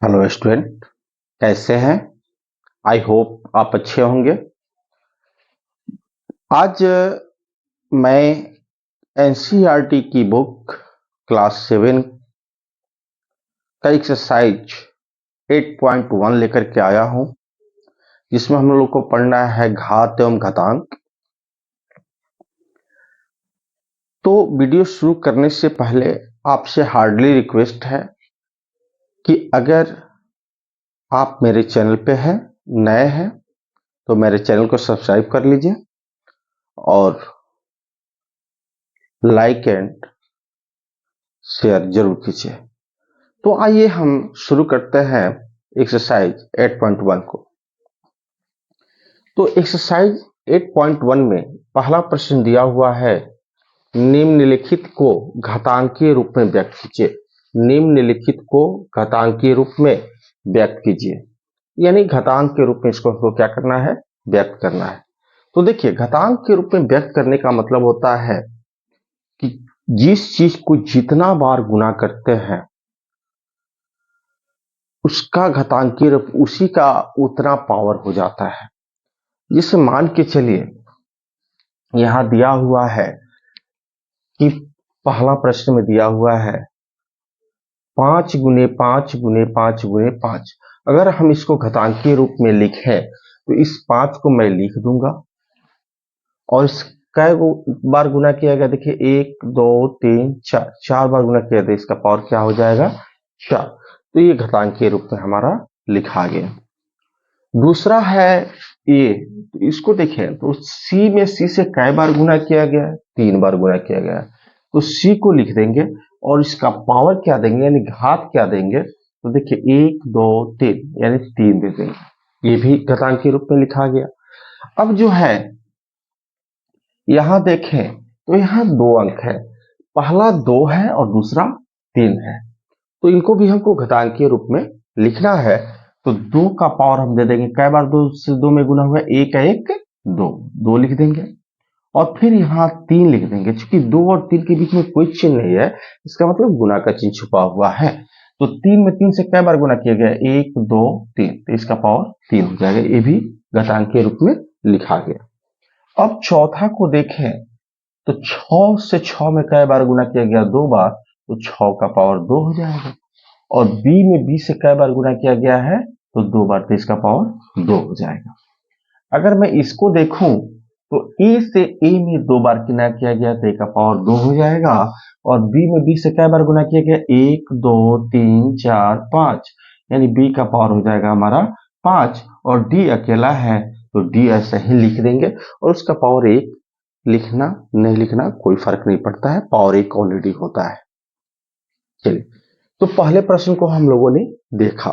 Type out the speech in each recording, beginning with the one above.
Hello student, कैसे हैं? I hope आप अच्छे होंगे। आज मैं एनसीईआरटी की बुक क्लास 7 का एक्सरसाइज 8.1 लेकर के आया हूं, जिसमें हम लोग को पढ़ना है घात एवं घातांक। तो वीडियो शुरू करने से पहले आपसे हार्डली रिक्वेस्ट है कि अगर आप मेरे चैनल पे हैं, नए हैं, तो मेरे चैनल को सब्सक्राइब कर लीजिए और लाइक एंड शेयर जरूर कीजिए। तो आइए हम शुरू करते हैं एक्सरसाइज 8.1 को। तो एक्सरसाइज 8.1 में पहला प्रश्न दिया हुआ है, निम्नलिखित को घातांकीय रूप में व्यक्त कीजिए। निम्नलिखित को घातांकीय रूप में व्यक्त कीजिए, यानी घातांक के रूप में इसको क्या करना है, व्यक्त करना है। तो देखिए, घातांक के रूप में व्यक्त करने का मतलब होता है कि जिस चीज को जितना बार गुना करते हैं उसका घातांकीय रूप उसी का उतना पावर हो जाता है। जिसे मान के चलिए, यहां दिया हुआ है कि पहला प्रश्न में दिया हुआ है 5 × 5 × 5 × 5। अगर हम इसको घातांकीय रूप में लिखें तो इस 5 को मैं लिख दूंगा और इस कै बार गुना किया गया, देखिए 1 2 3 4, 4 बार गुना किया गया, इसका पावर क्या हो जाएगा, 4। तो ये घातांकीय रूप में हमारा लिखा गया। दूसरा है ए, तो इसको देखें तो सी में सी से कै बार गुना किया गया है, 3 बार गुना किया गया है। तो सी को लिख देंगे और इसका पावर क्या देंगे, यानी घात क्या देंगे, तो देखिए 1 2 3 यानी 3 दे देंगे। ये भी घातांकीय रूप में लिखा गया। अब जो है यहां देखें तो यहां 2 अंक है, पहला 2 है और दूसरा 3 है, तो इनको भी हमको घातांकीय रूप में लिखना है। तो 2 का पावर हम दे देंगे, कई बार 2 से 2 में गुना हुआ, 1 है 1 2, 2 लिख देंगे और फिर यहाँ 3 लिख देंगे। चूंकि 2 और 3 के बीच में कोई चिन्ह नहीं है, इसका मतलब गुना का चिन्ह छुपा हुआ है। तो 3 में 3 से कई बार गुना किया गया, 1 2 3, तो इसका पावर 3 हो जाएगा। ये भी घातांकीय रूप में लिखा गया। अब चौथा को देखें तो 6 से 6 में कई बार गुना किया गया, 2 बार, तो 6 का पावर 2 हो जाएगा। और बी में बी से कई बार गुना किया गया है, तो 2 बार, तो इसका पावर 2 हो जाएगा। अगर मैं इसको देखूं तो ए से ए में 2 बार गुना किया गया, तो ए का पावर 2 हो जाएगा। और बी में बी से कई बार गुना किया गया, 1 2 3 4 5, यानी बी का पावर हो जाएगा हमारा 5। और डी अकेला है तो डी ऐसे ही लिख देंगे और उसका पावर 1। लिखना नहीं लिखना कोई फर्क नहीं पड़ता है, पावर 1 ऑलरेडी होता है। चलिए, तो पहले प्रश्न को हम लोगों ने देखा।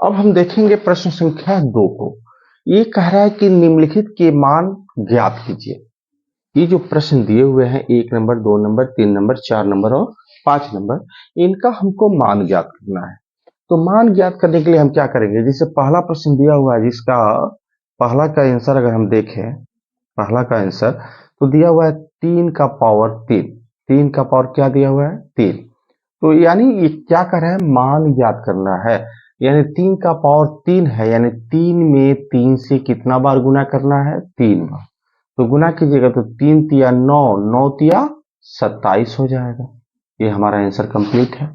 अब हम देखेंगे प्रश्न संख्या 2 को। ये कह रहा है कि निम्नलिखित के मान ज्ञात कीजिए। ये जो प्रश्न दिए हुए हैं 1 नंबर 2 नंबर 3 नंबर 4 नंबर और 5 नंबर, इनका हमको मान ज्ञात करना है। तो मान ज्ञात करने के लिए हम क्या करेंगे, जैसे पहला प्रश्न दिया हुआ है जिसका पहला का आंसर अगर हम देखें, पहला का आंसर तो दिया हुआ है 3 का पावर 3। 3 का पावर क्या दिया हुआ है, 3। तो यानी ये क्या कर रहा है, मान ज्ञात करना है। यानी 3 का पावर 3 है, यानी 3 में 3 से कितना बार गुना करना है, 3 बार। तो गुना कीजिएगा तो 3 तिया 9, 9 तिया 27 हो जाएगा। ये हमारा आंसर कंप्लीट है।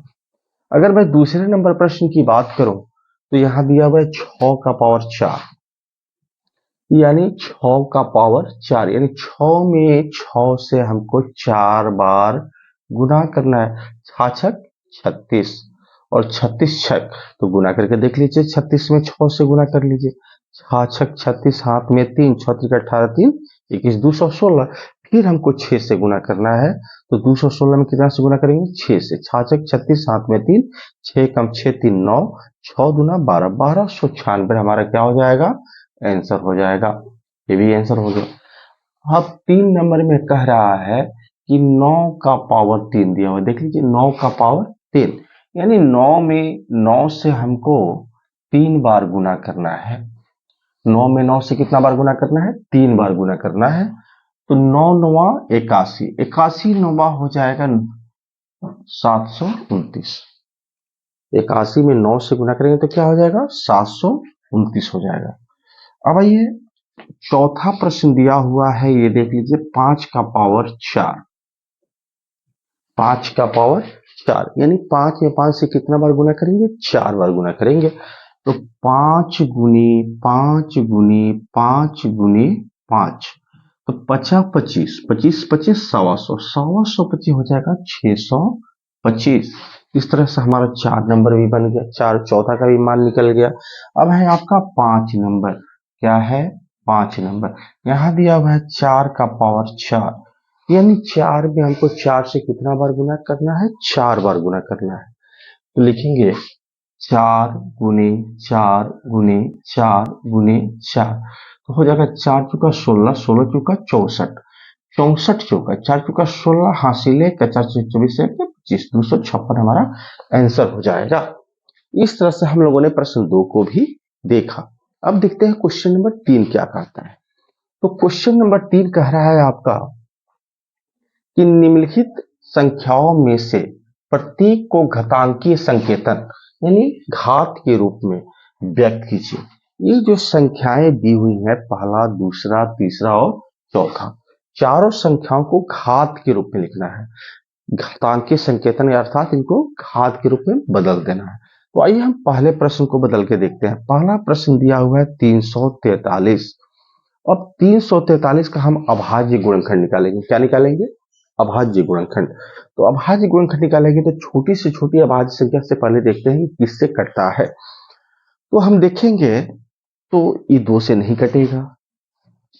अगर मैं दूसरे नंबर प्रश्न की बात करूं तो यहां दिया हुआ है 6 का पावर 4, यानी 6 का पावर 4, यानी 6 में 6 से हमको 4 बार गुना करना है। 6 36 और 36 छक, तो गुना करके देख लीजिए, 36 में 6 से गुना कर लीजिए। 6 36, हाथ में 3, 6 18 3 21, 216। फिर हमको 6 से गुना करना है, तो 216 में कितना से गुना करेंगे, 6 से। 6 36, हाथ में 3, 6 कम 6 3 9, 6 दूना 12, 1296 हमारा क्या हो जाएगा, आंसर हो जाएगा। ये भी आंसर हो गया। अब 3 नंबर में कह रहा है कि 9 का पावर 3 दिया हुआ, देख लीजिए 9 का पावर 3, यानी 9 में 9 से हमको 3 बार गुना करना है। 9 में 9 से कितना बार गुना करना है, 3 बार गुना करना है। तो 9 9 81, 81 9 हो जाएगा 729। 81 में 9 से गुना करेंगे तो क्या हो जाएगा, 729 हो जाएगा। अब आइए चौथा प्रश्न दिया हुआ है, ये देख लीजिए, 5 का पावर 4, 5 का पावर 4 यानी 5 में 5 से कितना बार गुना करेंगे, 4 बार गुना करेंगे। तो 5 गुनी 5 गुनी 5 गुनी 5, तो 50 25 25 25 125, 125 हो जाएगा 625। इस तरह से हमारा 4 नंबर भी बन गया, 4 चौथा का भी मान निकल गया। अब है आपका 5 नंबर, क्या है, 5 नंबर। यहां दिया हुआ है 4 का पावर 4, यानी 4 में हमको 4 से कितना बार गुना करना है, 4 बार गुना करना है। तो लिखेंगे 4 गुने 4 गुने 4 गुने 4, तो हो जाएगा 4 चुका 16, 16 चुका 64, 64 चौका 4 चुका 16, हासिले 4 से 24 से 25, 256 हमारा आंसर हो जाएगा। इस तरह से हम लोगों ने प्रश्न 2 को भी देखा। अब देखते हैं क्वेश्चन नंबर 3 क्या कहता है। तो क्वेश्चन नंबर 3 कह रहा है आपका कि निम्नलिखित संख्याओं में से प्रत्येक को घातांकीय संकेतन यानी घात के रूप में व्यक्त कीजिए। ये जो संख्याएं दी हुई हैं, पहला, दूसरा, तीसरा और चौथा, चारों संख्याओं को घात के रूप में लिखना है। घातांकीय संकेतन अर्थात इनको घात के रूप में बदल देना है। तो आइए हम पहले प्रश्न को बदल के देखते हैं। पहला प्रश्न दिया हुआ है 343। अब 343 का हम अभाज्य गुणनखंड निकालेंगे। क्या निकालेंगे, अभाज्य गुणनखंड। तो अभाज्य गुणनखंड निकालेंगे तो छोटी से छोटी अभाज्य संख्या से पहले देखते हैं कि किससे कटता है। तो हम देखेंगे तो ये 2 से नहीं कटेगा,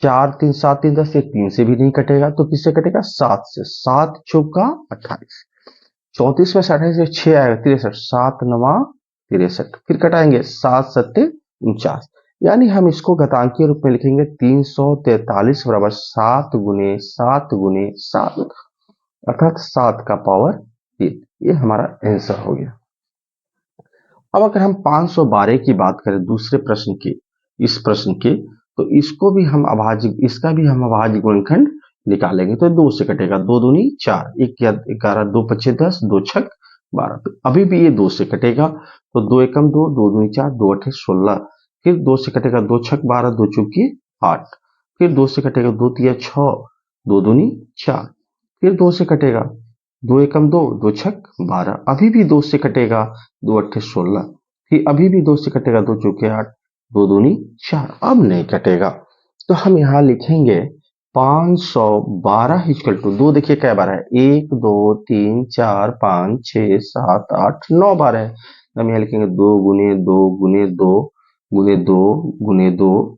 4 3 7 3 10 ये 3 से भी नहीं कटेगा, तो किससे कटेगा, 7 से। 7 चौका 28, 34 में से 28 से 6 आएगा 63, 7 9 63, फिर कटाएंगे 7 7 49, यानी हम इसको घातांकीय रूप में लिखेंगे 343 बराबर 7 गुने 7 गुने 7, अर्थात 7 का पावर 3। ये हमारा आंसर हो गया। अब अगर हम 512 की बात करें दूसरे प्रश्न की, इस प्रश्न की, तो इसको भी हम अभाज्य, इसका भी हम अभाज्य गुणनखंड निकालेंगे। तो 2 से कटेगा, 2 दूनी 4, 1 या 11, 2 पच्चे 10, 2 छक 12, तो अभी भी ये 2 से कटेगा। तो 2 एकम 2, 2 दूनी 4, 2 अठे 16, फिर 2 से कटेगा, 2 छक 12, 2 चौकी 8, फिर 2 से कटेगा, 2 तिया 6, 2 दूनी 4, फिर 2 से कटेगा, 2 एकम 2, 2 छक 12, अभी भी 2 से कटेगा, 2 अट्ठे 16, फिर अभी भी 2 से कटेगा, 2 चौके 8, 2 दूनी 4, अब नहीं कटेगा। तो हम यहाँ लिखेंगे 512 इक्वल टू 2, देखिए क्या बार है, 1 2 3 4 5 6 7 8 9 बार है। हम यहाँ लिखेंगे 2 गुने 2 गुने 2 गुने 2 गुने 2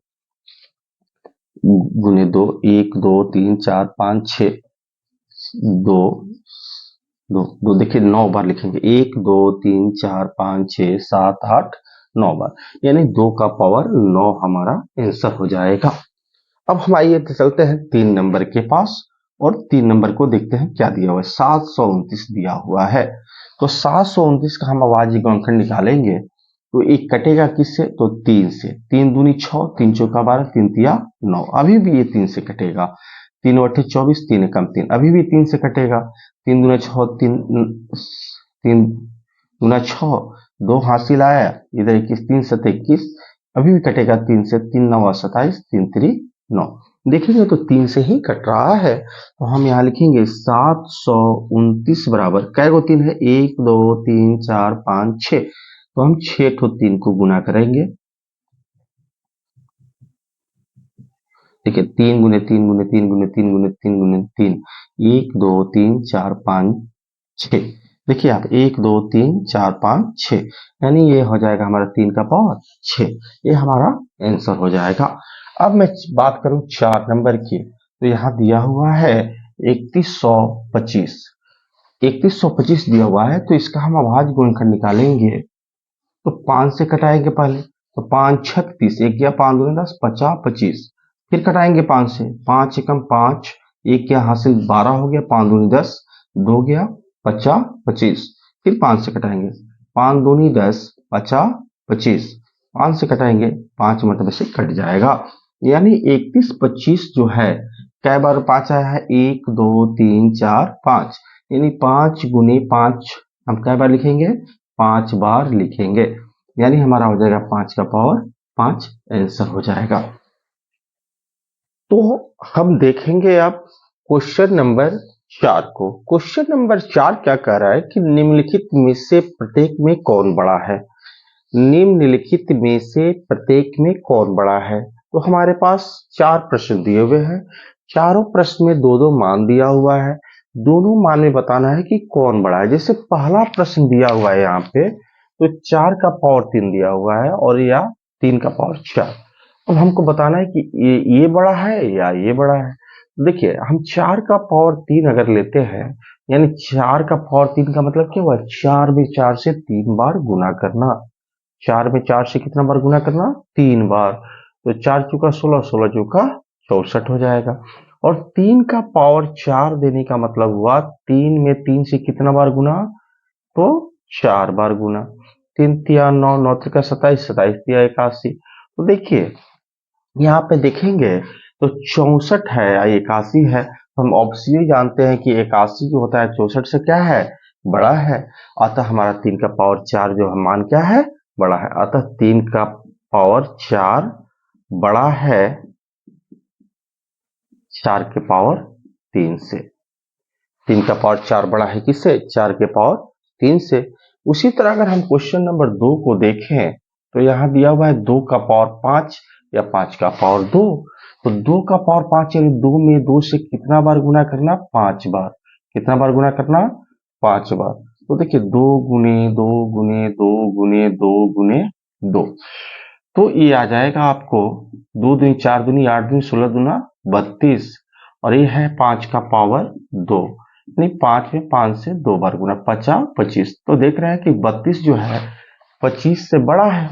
गुने 2, 1 2 3 4 5 6, 2 2 2, देखिए 9 बार लिखेंगे, 1 2 3 4 5 6 7 8 9 बार, यानी 2 का पावर 9 हमारा आंसर हो जाएगा। अब हम आइए चलते हैं 3 नंबर के पास और 3 नंबर को देखते हैं क्या दिया हुआ है। 729 दिया हुआ है, तो 729 का हम अभाज्य गुणनखंड निकालेंगे। तो एक कटेगा किससे, तो 3 से। 3 दूनी 6, 3 चौका 12, 3 तिया 9, अभी भी ये 3 से कटेगा। 3 अट्ठे 24, 3 एकम 3, अभी भी 3 से कटेगा। 3 दूना 6, 3 दूना 6, 2 हासिल आया, इधर 21, 3 7 21, अभी भी कटेगा 3 से। 3 9 27, 3 3 9, देखेंगे तो 3 से ही कट रहा है। तो हम यहाँ लिखेंगे 729 बराबर, कै गो 3 है, 1 2 3 4 5 6, तो हम 6 ठो 3 को गुना करेंगे। ठीक है, 3 गुने 3 गुने 3 गुने 3 गुने 3 गुने 3, 1 2 3 4 5 6, देखिए आप 1 2 3 4 5 6, यानी ये हो जाएगा हमारा 3 का पावर 6, ये हमारा आंसर हो जाएगा। अब मैं बात करूं 4 नंबर की, तो यहाँ दिया हुआ है 3125, 3125 दिया हुआ है, तो इसका हम अभाज्य गुणनखंड निकालेंगे। तो 5 से कटाएंगे पहले, तो 5 36, 1 गया 5 दूनी 10, 50 25, फिर कटाएंगे 5 से, 5 एकम 5, 1 गया हासिल 12 हो गया, 5 दूनी 10, 2 गया 50 25, फिर 5 से कटाएंगे, 5 दूनी 10, 50 25, 5 से कटाएंगे, 5 मतलब से कट जाएगा, यानी 3125 जो है, कै बार 5 आया है, 1 2 3 4 5, यानी 5 गुने 5 हम कै बार लिखेंगे, 5 बार लिखेंगे, यानी हमारा हो जाएगा 5 का पावर 5 आंसर हो जाएगा। तो हम देखेंगे अब क्वेश्चन नंबर 4 को। क्वेश्चन नंबर 4 क्या कह रहा है कि निम्नलिखित में से प्रत्येक में कौन बड़ा है। निम्नलिखित में से प्रत्येक में कौन बड़ा है। तो हमारे पास 4 प्रश्न दिए हुए हैं, चारों प्रश्न में दो दो मान दिया हुआ है, दोनों मान में बताना है कि कौन बड़ा है। जैसे पहला प्रश्न दिया हुआ है यहाँ पे, तो 4 का पावर 3 दिया हुआ है और या 3 का पावर 4। अब हमको बताना है कि ये बड़ा है या ये बड़ा है। देखिए हम 4 का पावर 3 अगर लेते हैं, यानी 4 का पावर 3 का मतलब क्या हुआ, 4 में 4 से 3 बार गुना करना। 4 में 4 से कितना बार गुना करना, 3 बार। तो 4 चौका 16, 16 चौका 64 हो जाएगा। और 3 का पावर 4 देने का मतलब हुआ 3 में 3 से कितना बार गुना, तो 4 बार गुना। 3 तिया 9, 9 त्रिका 27, 27 तिया 81। तो देखिए यहाँ पे देखेंगे तो 64 है या 81 है। हम ऑब्वियसली जानते हैं कि 81 जो होता है 64 से क्या है, बड़ा है। अतः हमारा 3 का पावर 4 जो है मान क्या है, बड़ा है। अतः 3 का पावर 4 बड़ा है 4 के पावर 3 से। 3 का पावर 4 बड़ा है किससे, 4 के पावर 3 से। उसी तरह अगर हम क्वेश्चन नंबर 2 को देखें, तो यहाँ दिया हुआ है 2 का पावर 5 या 5 का पावर 2। तो 2 का पावर 5 यानी 2 में 2 से कितना बार गुना करना, 5 बार। कितना बार गुना करना, 5 बार। तो देखिए 2 गुने 2 गुने 2 गुने 2 गुने 2, तो ये आ जाएगा आपको 2 दूनी 4 दूनी 8 दूनी 16 दूना 32, और ये है 5 का पावर 2, यानी 5 में 5 से 2 बार गुना, 50 25। तो देख रहे हैं कि 32 जो है 25 से बड़ा है।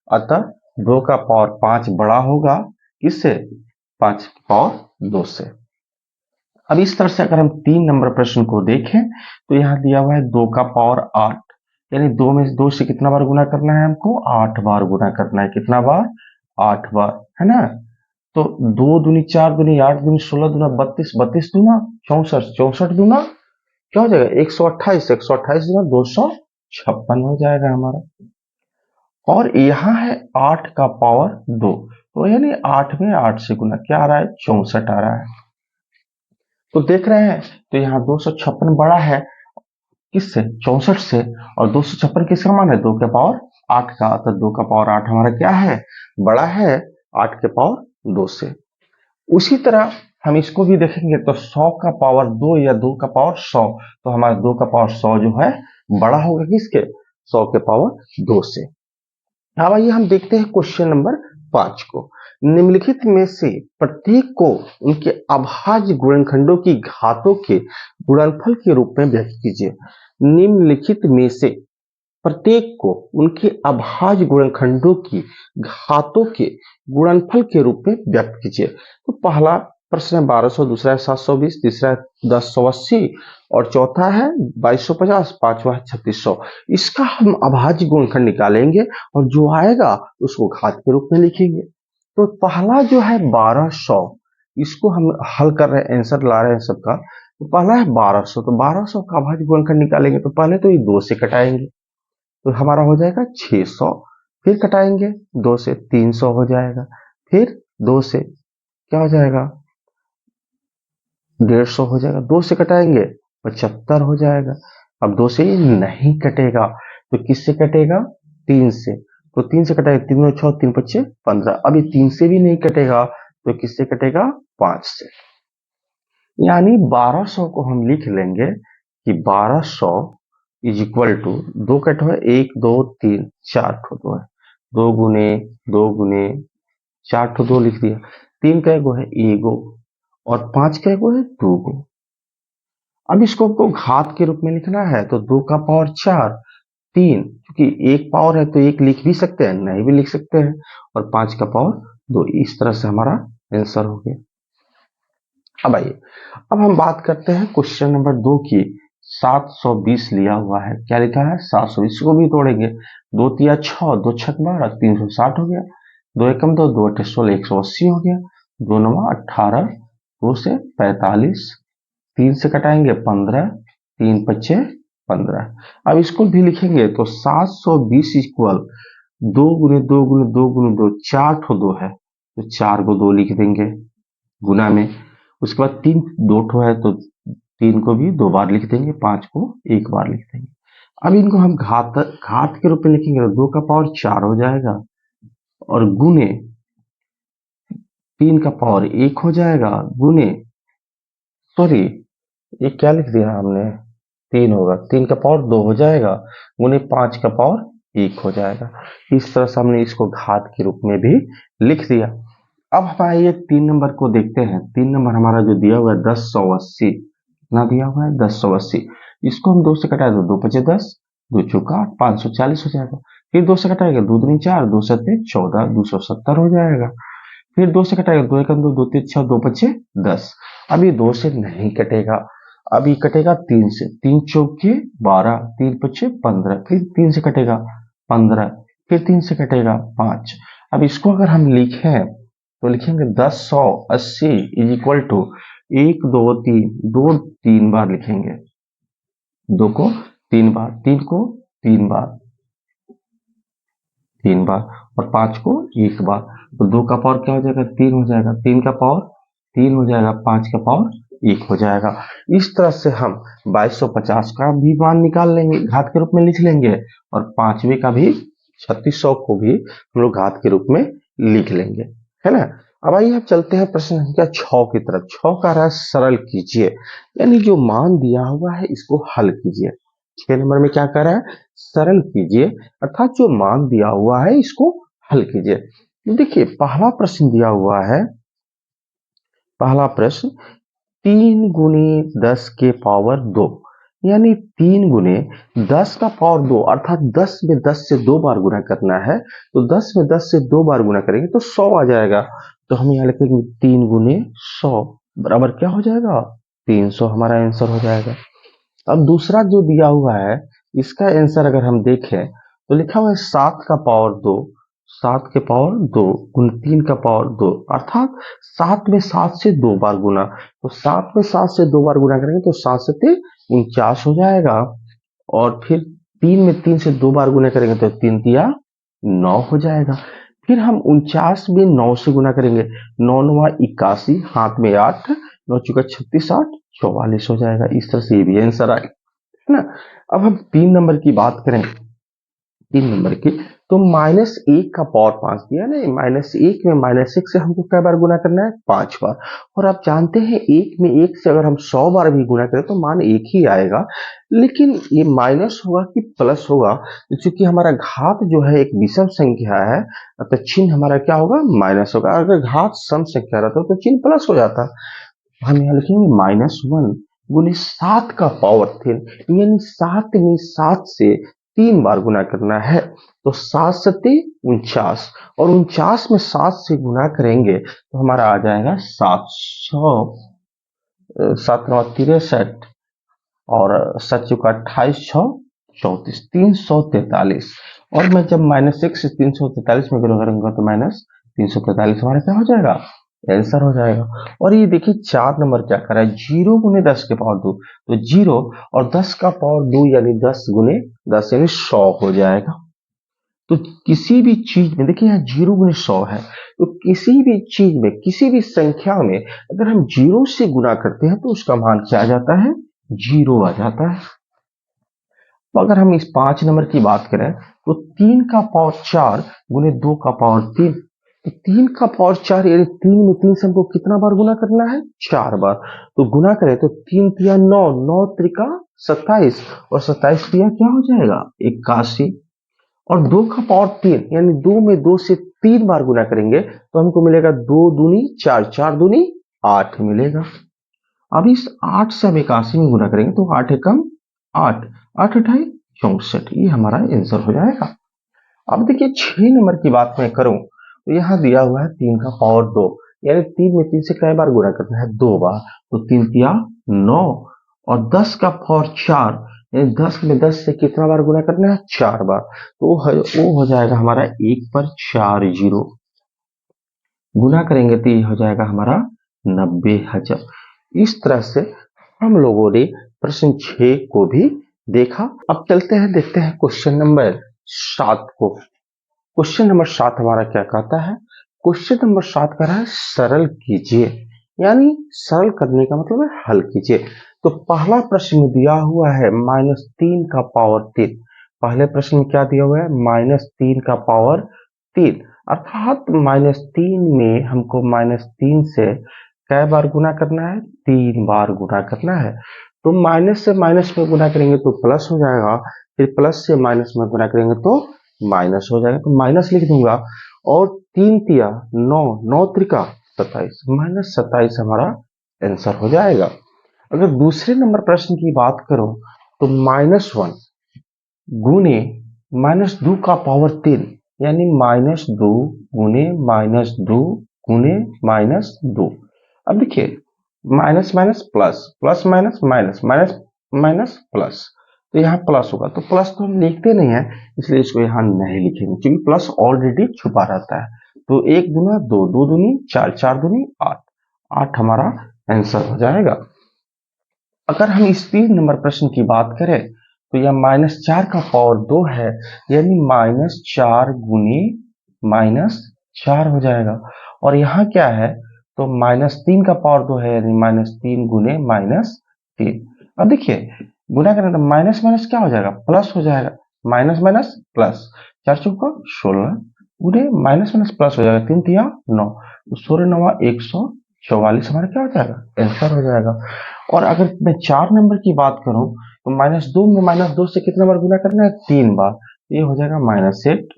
अतः 2 का पावर 5 बड़ा होगा किससे, 5 की पावर 2 से। अब इस तरह से अगर हम 3 नंबर प्रश्न को देखें, तो यहाँ दिया हुआ है 2 का पावर 8, यानी 2 में 2 से कितना बार गुना करना है हमको, 8 बार गुना करना है। कितना बार, 8 बार, है ना। तो 2 दूनी 4 दूनी 8 दूनी 16 दूना 32, 32 दूना 64, 64 दूना क्या हो जाएगा, 128, 128 दूना 256 हो जाएगा हमारा। और यहाँ है 8 का पावर 2, तो यानी 8 में 8 से गुना क्या आ रहा है, 64 आ रहा है। तो देख रहे हैं तो यहाँ 256 बड़ा है किससे, 64 से। और 256 किसका मान है, 2 के पावर 8 का। तो 2 का पावर 8 हमारा क्या है, बड़ा है 8 के पावर 2 से। उसी तरह हम इसको भी देखेंगे तो 100 का पावर 2 या 2 का पावर 100, तो हमारा 2 का पावर 100 जो है बड़ा होगा किसके, 100 के पावर 2 से। अब आइए हम देखते हैं क्वेश्चन नंबर 5 को। निम्नलिखित में से प्रत्येक को उनके अभाज्य गुणनखंडों की घातों के गुणनफल के रूप में व्यक्त कीजिए। निम्नलिखित में से प्रत्येक को उनके अभाज्य गुणनखंडों की घातों के गुणनफल के रूप में व्यक्त कीजिए। तो पहला प्रश्न है 1200, दूसरा है 720, तीसरा है 1080 और चौथा है 2250, पांचवा है 3600। इसका हम अभाज्य गुणनखंड निकालेंगे और जो आएगा उसको घात के रूप में लिखेंगे। तो पहला जो है 1200, इसको हम हल कर रहे हैं, आंसर ला रहे हैं सबका। तो पहला है 1200, तो 1200 का अभाज्य गुणनखंड निकालेंगे तो पहले तो ये 2 से कटाएंगे, तो हमारा हो जाएगा 600। फिर कटाएंगे 2 से 300 हो जाएगा। फिर 2 से क्या हो जाएगा, 150 हो जाएगा। 2 से कटाएंगे 75 हो जाएगा। अब 2 से ये नहीं कटेगा तो किससे कटेगा, 3 से। तो 3 से कटेगा, 3 6 3 5 15। अब ये 3 से भी नहीं कटेगा तो किससे कटेगा, 5 से। यानी 1200 को हम लिख लेंगे कि 1200 इज इक्वल टू, 2 कट है, 1 2 3 4 ठो 2 है, 2 गुने 2 गुने 4 ठो 2 लिख दिया। 3 का एगो है एगो और 5 का एगो है 2 गो। अब इसको आपको घात के रूप में लिखना है तो 2 का पावर 4 3, क्योंकि एक पावर है तो एक लिख भी सकते हैं, नहीं भी लिख सकते हैं, और 5 का पावर 2। इस तरह से हमारा आंसर हो गया। अब आइए, अब हम बात करते हैं क्वेश्चन नंबर 2 की। 720 लिया हुआ है, क्या लिखा है, 720 को भी तोड़ेंगे। 2 तिया 6, 2 छक 12, 360 हो गया। 2 एकम 2, 2 अठे 16, 180 हो गया। 2 9 18, 2 से 45, 3 से कटाएंगे 15, 3 पच्चे 15। अब इसको भी लिखेंगे तो 720 इक्वल 2 गुने 2 गुने 2 गुने 2, 4 ठो 2 है तो 4 को 2 लिख देंगे गुना में। उसके बाद 3 2 ठो है तो 3 को भी 2 बार लिख देंगे, 5 को 1 बार लिख देंगे। अब इनको हम घात के रूप में लिखेंगे तो 2 का पावर 4 हो जाएगा और गुने 3 का पावर 1 हो जाएगा गुने, सॉरी ये क्या लिख दिया हमने, 3 होगा, 3 का पावर 2 हो जाएगा गुने 5 का पावर 1 हो जाएगा। इस तरह से हमने इसको घात के रूप में भी लिख दिया। अब हम आइए 3 नंबर को देखते हैं। 3 नंबर हमारा जो दिया हुआ है 1080, कितना दिया हुआ है 1080। इसको हम 2 से घटाए तो 2 पचे 10, 2 चौका 8, 540 हो जाएगा। फिर 2 से घटाएगा 2 दूनी 4, 2 सत्ते 14, 270 हो जाएगा। फिर 2 से घटाएगा 2 एकम 2, 2 तीन 6, 2 पचे 10। अब ये 2 से नहीं कटेगा, अब ये कटेगा 3 से, 3 चौके 12, 3 पचे 15, फिर 3 से कटेगा 15, फिर 3 से कटेगा 5। अब इसको अगर हम लिखें तो लिखेंगे 1080 इज इक्वल टू 1 2 3, 2 3 बार लिखेंगे, 2 को 3 बार, 3 को 3 बार, 3 बार और 5 को 1 बार। तो 2 का पावर क्या हो जाएगा 3 हो जाएगा, 3 का पावर 3 हो जाएगा, 5 का पावर 1 हो जाएगा। इस तरह से हम 2250 का भी मान निकाल लेंगे, घात के रूप में लिख लेंगे, और पांचवे का भी 3600 को भी हम लोग घात के रूप में लिख लेंगे, है ना। अब आइए हम चलते हैं प्रश्न संख्या 6 की तरफ। 6 का रहा है सरल कीजिए, यानी जो मान दिया हुआ है इसको हल कीजिए। 6 नंबर में क्या कर रहा है, सरल कीजिए, अर्थात जो मान दिया हुआ है इसको हल कीजिए। देखिए पहला प्रश्न दिया हुआ है, पहला प्रश्न 3 गुने 10 के पावर 2, यानी 3 गुने 10 का पावर 2, अर्थात 10 में 10 से 2 बार गुना करना है। तो 10 में 10 से 2 बार गुना करेंगे तो 100 आ जाएगा। तो हम यहाँ लिखेंगे 3 गुने 100 बराबर क्या हो जाएगा 300, हमारा आंसर हो जाएगा। अब दूसरा जो दिया हुआ है इसका आंसर अगर हम देखें तो लिखा हुआ है 7 का पावर 2, 7 के पावर 2 गुण 3 का पावर 2, अर्थात 7 में 7 से 2 बार गुना। तो 7 में 7 से 2 बार गुना करेंगे तो 7 सत्ते 49 हो जाएगा, और फिर 3 में 3 से 2 बार गुना करेंगे तो 3 तिया 9 हो जाएगा। फिर हम 49 में 9 से गुना करेंगे, 9 9 81, हाथ में 8, 9 चुका 36, 8 44 हो जाएगा। इस तरह से ये भी आंसर आएगा, है ना। अब हम 3 नंबर की बात करें, 3 नंबर की, तो -1 का पावर 5 दिया ना, -1 में -1 से हमको कै बार गुना करना है 5 बार। और आप जानते हैं 1 में 1 से अगर हम 100 बार भी गुना करें तो मान 1 ही आएगा, लेकिन ये माइनस होगा कि प्लस होगा, क्योंकि हमारा घात जो है एक विषम संख्या है तो चिन्ह हमारा क्या होगा माइनस होगा। अगर घात सम संख्या रहता तो चिन्ह प्लस हो जाता। हम यहाँ लिखेंगे -1 गुने 7 का पावर 3, यानी 7 में 7 से 3 बार गुना करना है। तो 7 सत्ते 49, और 49 में 7 से गुना करेंगे तो हमारा आ जाएगा 700, 7 9 63, और 7 चौका 28, 6 34, 343। और मैं जब -1 से 343 में गुना करूंगा तो -343 हमारा क्या हो जाएगा आंसर हो जाएगा। और ये देखिए 4 नंबर क्या कर रहा है, 0 गुने 10 के पावर 2, तो 0 और 10 का पावर 2 यानी 10 गुने 10 यानी 100 हो जाएगा। तो किसी भी चीज में देखिए यहाँ 0 गुने 100 है, तो किसी भी चीज में किसी भी संख्या में अगर हम 0 से गुना करते हैं तो उसका मान क्या आ जाता है 0 आ जाता है। तो अगर हम इस 5 नंबर की बात करें तो 3 का पावर 4 गुने 2 का पावर 3, तो 3 का पावर 4 यानी 3 में 3 से हमको कितना बार गुना करना है 4 बार। तो गुना करें तो 3 तिया 9, 9 त्रिका 27, और 27 तिया क्या हो जाएगा 81, और 2 का पावर 3 यानी 2 में 2 से 3 बार गुना करेंगे तो हमको मिलेगा 2 दूनी 4, 4 दूनी 8 मिलेगा। अब इस 8 से हम 81 में गुना करेंगे तो 8 एकम 8, 8 अठाई 64, ये हमारा आंसर हो जाएगा। अब देखिए 6 नंबर की बात मैं करूं तो यहाँ दिया हुआ है 3 का पावर 2, यानी 3 में 3 से कई बार गुना करना है 2 बार, तो 3 तिया 9, और 10 का पावर 4 यानी 10 में 10 से कितना बार गुना करना है 4 बार, तो वो हो जाएगा हमारा 1 पर 4 जीरो, गुना करेंगे तो ये हो जाएगा हमारा 90,000। इस तरह से हम लोगों ने प्रश्न 6 को भी देखा। अब चलते हैं, देखते हैं क्वेश्चन नंबर 7 को। क्वेश्चन नंबर 7 हमारा क्या कहता है? क्वेश्चन नंबर 7 कह रहा है सरल कीजिए, यानी सरल करने का मतलब है हल कीजिए। तो पहला प्रश्न दिया हुआ है -3 का पावर 3। पहले प्रश्न में क्या दिया हुआ है? -3 का पावर 3, अर्थात -3 में हमको -3 से कै बार गुना करना है? 3 बार गुना करना है। तो माइनस से माइनस में गुना करेंगे तो प्लस हो जाएगा, फिर प्लस से माइनस में गुना करेंगे तो माइनस हो जाएगा, तो माइनस लिख दूंगा। और 3 तिया 9, 9 त्रिका 27, -27 हमारा आंसर हो जाएगा। अगर दूसरे नंबर प्रश्न की बात करो तो -1 गुने -2 का पावर 3, यानी -2 गुने -2 गुने -2। अब देखिए, minus minus plus, plus minus minus, minus minus plus, तो यहाँ प्लस होगा। तो प्लस तो हम लिखते नहीं है, इसलिए इसको यहाँ नहीं लिखेंगे, क्योंकि प्लस ऑलरेडी छुपा रहता है। तो 1 दूना 2, 2 दूनी 4, 4 दूनी 8, 8 हमारा आंसर हो जाएगा। अगर हम इस 3 नंबर प्रश्न की बात करें तो यह -4 का पावर 2 है, यानी -4 गुनी -4 हो जाएगा। और यहाँ क्या है? तो -3 का पावर 2 है, यानी -3 गुने -3। अब देखिए, गुना करें तो माइनस माइनस क्या हो जाएगा? प्लस हो जाएगा। माइनस माइनस प्लस, 4 चौका 16 गुने माइनस माइनस प्लस हो जाएगा, 3 तिया 9, तो 16 9 144 हमारा क्या हो जाएगा? आंसर हो जाएगा। और अगर मैं 4 नंबर की बात करूं तो -2 में -2 से कितना बार गुना करना है? 3 बार, ये हो जाएगा -8।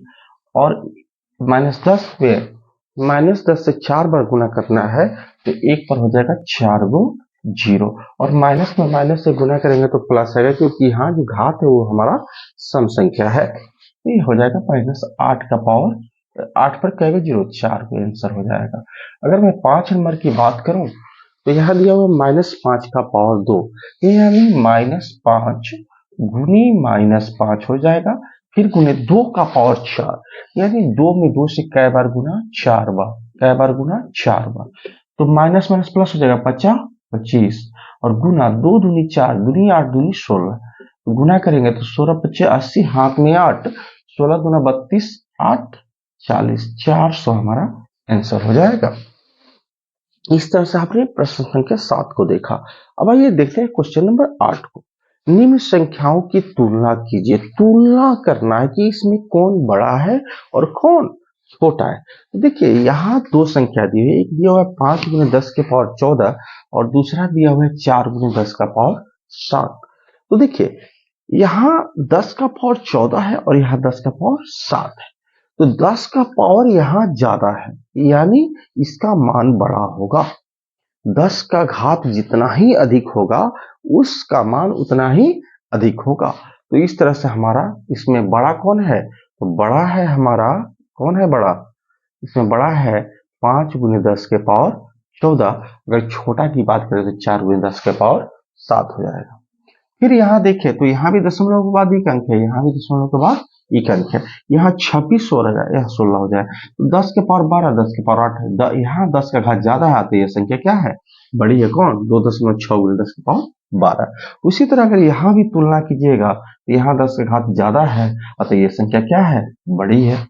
और -10 पे -10 से 4 बार गुना करना है तो 1 पर हो जाएगा 4 गो 0। और माइनस में माइनस से गुना करेंगे तो प्लस आएगा, क्योंकि यहाँ जो घात है वो हमारा सम संख्या है। ये हो जाएगा -8 का पावर 8 पर कहेगा 0, 4 को आंसर हो जाएगा। अगर मैं 5 नंबर की बात करूं तो यहाँ दिया हुआ -5 का पावर 2, यानी -5 गुनी -5 हो जाएगा, फिर गुने 2 का पावर 4, यानी 2 में 2 से कै बार गुना? 4 बार। कै बार गुना? 4 बार। तो माइनस माइनस प्लस हो जाएगा, 50 25, और गुना 2 दूनी 4 दूनी 8 दूनी 16, तो गुना करेंगे तो 16 25 80, हाथ में 8, 16 गुना 32, 8 40, 400 हमारा आंसर हो जाएगा। इस तरह से आपने प्रश्न संख्या 7 को देखा। अब आइए देखते हैं क्वेश्चन नंबर 8 को। निम्न संख्याओं की तुलना कीजिए। तुलना करना है कि इसमें कौन बड़ा है और कौन छोटा है। तो देखिए, यहाँ 2 संख्या दी हुई है, एक दिया हुआ है 5 गुने 10 के पावर 14 और दूसरा दिया हुआ है 4 गुने 10 का पावर 7। तो देखिए, यहाँ 10 का पावर 14 है और यहाँ 10 का पावर 7 है। तो 10 का पावर यहाँ ज्यादा है, यानी इसका मान बड़ा होगा। 10 का घात जितना ही अधिक होगा उसका मान उतना ही अधिक होगा। तो इस तरह से हमारा इसमें बड़ा कौन है? तो बड़ा है हमारा, कौन है बड़ा? इसमें बड़ा है 5 गुने 10 के पावर 14। अगर छोटा की बात करें तो 4 गुने 10 के पावर 7 हो जाएगा। फिर यहाँ देखें तो यहाँ भी दशमलव के बाद एक अंक है, यहाँ भी दशमलव के बाद एक अंक है। यहाँ 26 हो रहा है, यहाँ 16 हो जाए, तो 10 के पावर 12, 10 के पावर 8 है। यहाँ 10 का घात ज्यादा है तो यह संख्या क्या है? बड़ी है। कौन? 2.6 गुणे 10 के पावर 12। उसी तरह अगर यहाँ भी तुलना कीजिएगा तो यहाँ 10 का घात ज्यादा है अतः यह संख्या क्या है? बड़ी है।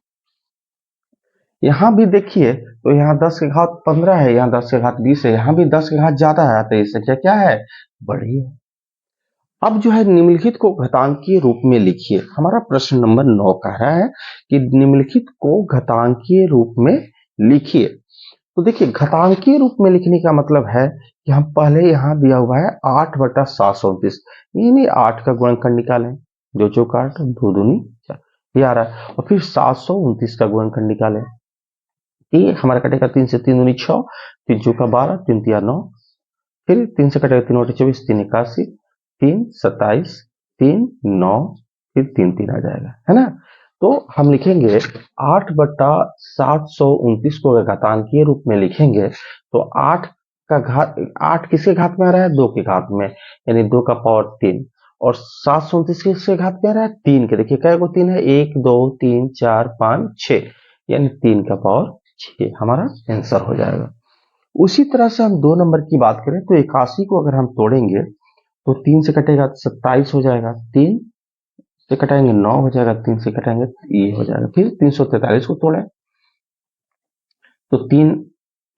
यहाँ भी देखिए तो यहाँ 10 के घात 15 है, यहाँ 10 के घात 20 है, यहाँ भी 10 के घात ज्यादा है तो यह संख्या क्या है? बड़ी है। अब जो है निम्नलिखित को घातांकीय रूप में लिखिए। हमारा प्रश्न नंबर 9 कह रहा है कि निम्नलिखित को घातांकीय रूप में लिखिए। तो देखिए, घातांकीय रूप में लिखने का मतलब है कि हम पहले यहाँ दिया हुआ है 8/729, यानी 8 का गुणनखंड निकालें, 2 चौका 8, 2 दूनी 4, ये आ रहा है। और फिर 729 का गुणनखंड निकालें, ये हमारा कटेगा 3 से 3 दूनी 6, 3 चौका 12, 3 तिया 9, फिर 3 से कटेगा 3 बटे 24, 3 81, 3 27, 3 9, फिर 3 3 आ जाएगा, है ना। तो हम लिखेंगे 8/729 को अगर घातांकीय रूप में लिखेंगे तो 8 का घात, 8 किसके घात में आ रहा है? 2 के घात में, यानी 2 का पावर 3। और 729 किसके घात में आ रहा है? 3 के। देखिए कै को 3 है? 1 2 3 4 5 6, यानी 3 का पावर 6 हमारा आंसर हो जाएगा। उसी तरह से हम 2 नंबर की बात करें तो 81 को अगर हम तोड़ेंगे तो 3 से कटेगा 27 हो जाएगा, 3 से कटाएंगे 9 हो जाएगा, 3 से कटाएंगे ये हो जाएगा। फिर 343 को तोड़े तो 3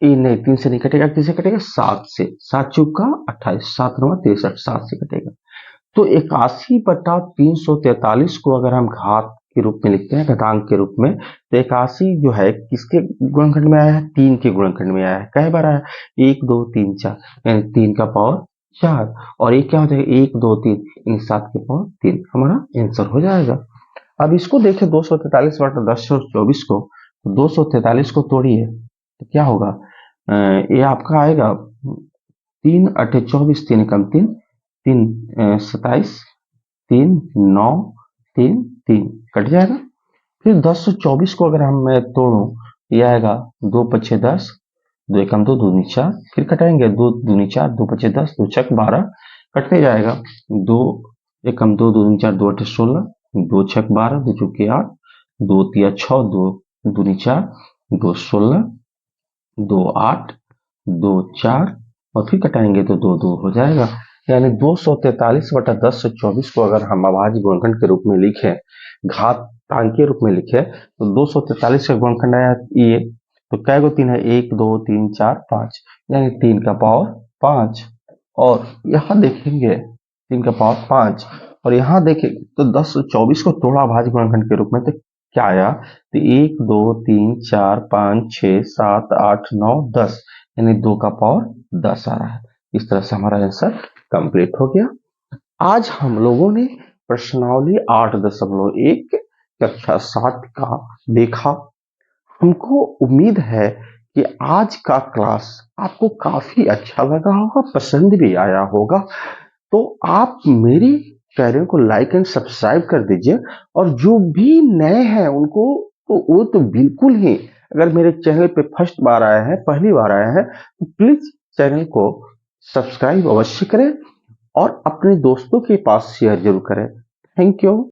ये नहीं, 3 से नहीं कटेगा, किससे कटेगा 7 से, 7 चौका 28, 7 9 63, 7 से कटेगा। तो 81/343 को अगर हम घात के रूप में लिखते हैं, घातांक के रूप में, तो 81 जो है किसके गुणनखंड में आया है, 3 के गुणनखंड में आया है। कई बार आया, 1 2 3 4, यानी 3 का पावर 4, और ये क्या हो जाएगा 1 2 3, इन 7 के पावर 3, हमारा आंसर हो जाएगा। अब इसको देखें 243/1024 को, 243 को तोड़िए तो क्या होगा, ये आपका आएगा 3 8 24, 3 कम 3, 3 27, 3 9 3 3 कट जाएगा। फिर 1024 को अगर हम मैं तोड़ूं, ये आएगा 2 पचे 10, 2 एकम 2, 2 दूनी 4, फिर कटाएंगे 2 दूनी 4, 2 पचे 10, 2 छक 12, कटते जाएगा, 2 एकम 2, 2 दूनी 4, 2 अठे 16, 2 छक 12, 2 चौके 8, 2 तिया 6, 2 दूनी 4, 2 16, 2 8, 2 4, और फिर कटाएंगे तो 2 2 हो जाएगा। यानी 243/1024 को अगर हम अभाज्य गुणनखंड के रूप में लिखें, घातांकीय रूप में लिखें, तो 243 का गुणनखंड आया ये, तो कै गो 3 है, 1 2 3 4 5, यानी 3 का पावर 5। और यहाँ देखेंगे 3 का पावर 5, और यहाँ देखें तो 1024 को तोड़ा अभाज्य गुणनखंड के रूप में, तो क्या आया, तो 1 2 3 4 5 6 7 8 9 10, यानी 2 का पावर 10 आ रहा है। इस तरह से हमारा आंसर कंप्लीट हो गया। आज हम लोगों ने प्रश्नावली 8.1 कक्षा 7 का देखा। हमको उम्मीद है कि आज का क्लास आपको काफी अच्छा लगा होगा, पसंद भी आया होगा। तो आप मेरी चैनल को लाइक एंड सब्सक्राइब कर दीजिए, और जो भी नए हैं उनको तो वो तो बिल्कुल ही, अगर मेरे चैनल पे फर्स्ट बार आए हैं, पहली बार आए हैं, तो प्लीज चैनल को सब्सक्राइब अवश्य करें और अपने दोस्तों के पास शेयर जरूर करें। Thank you.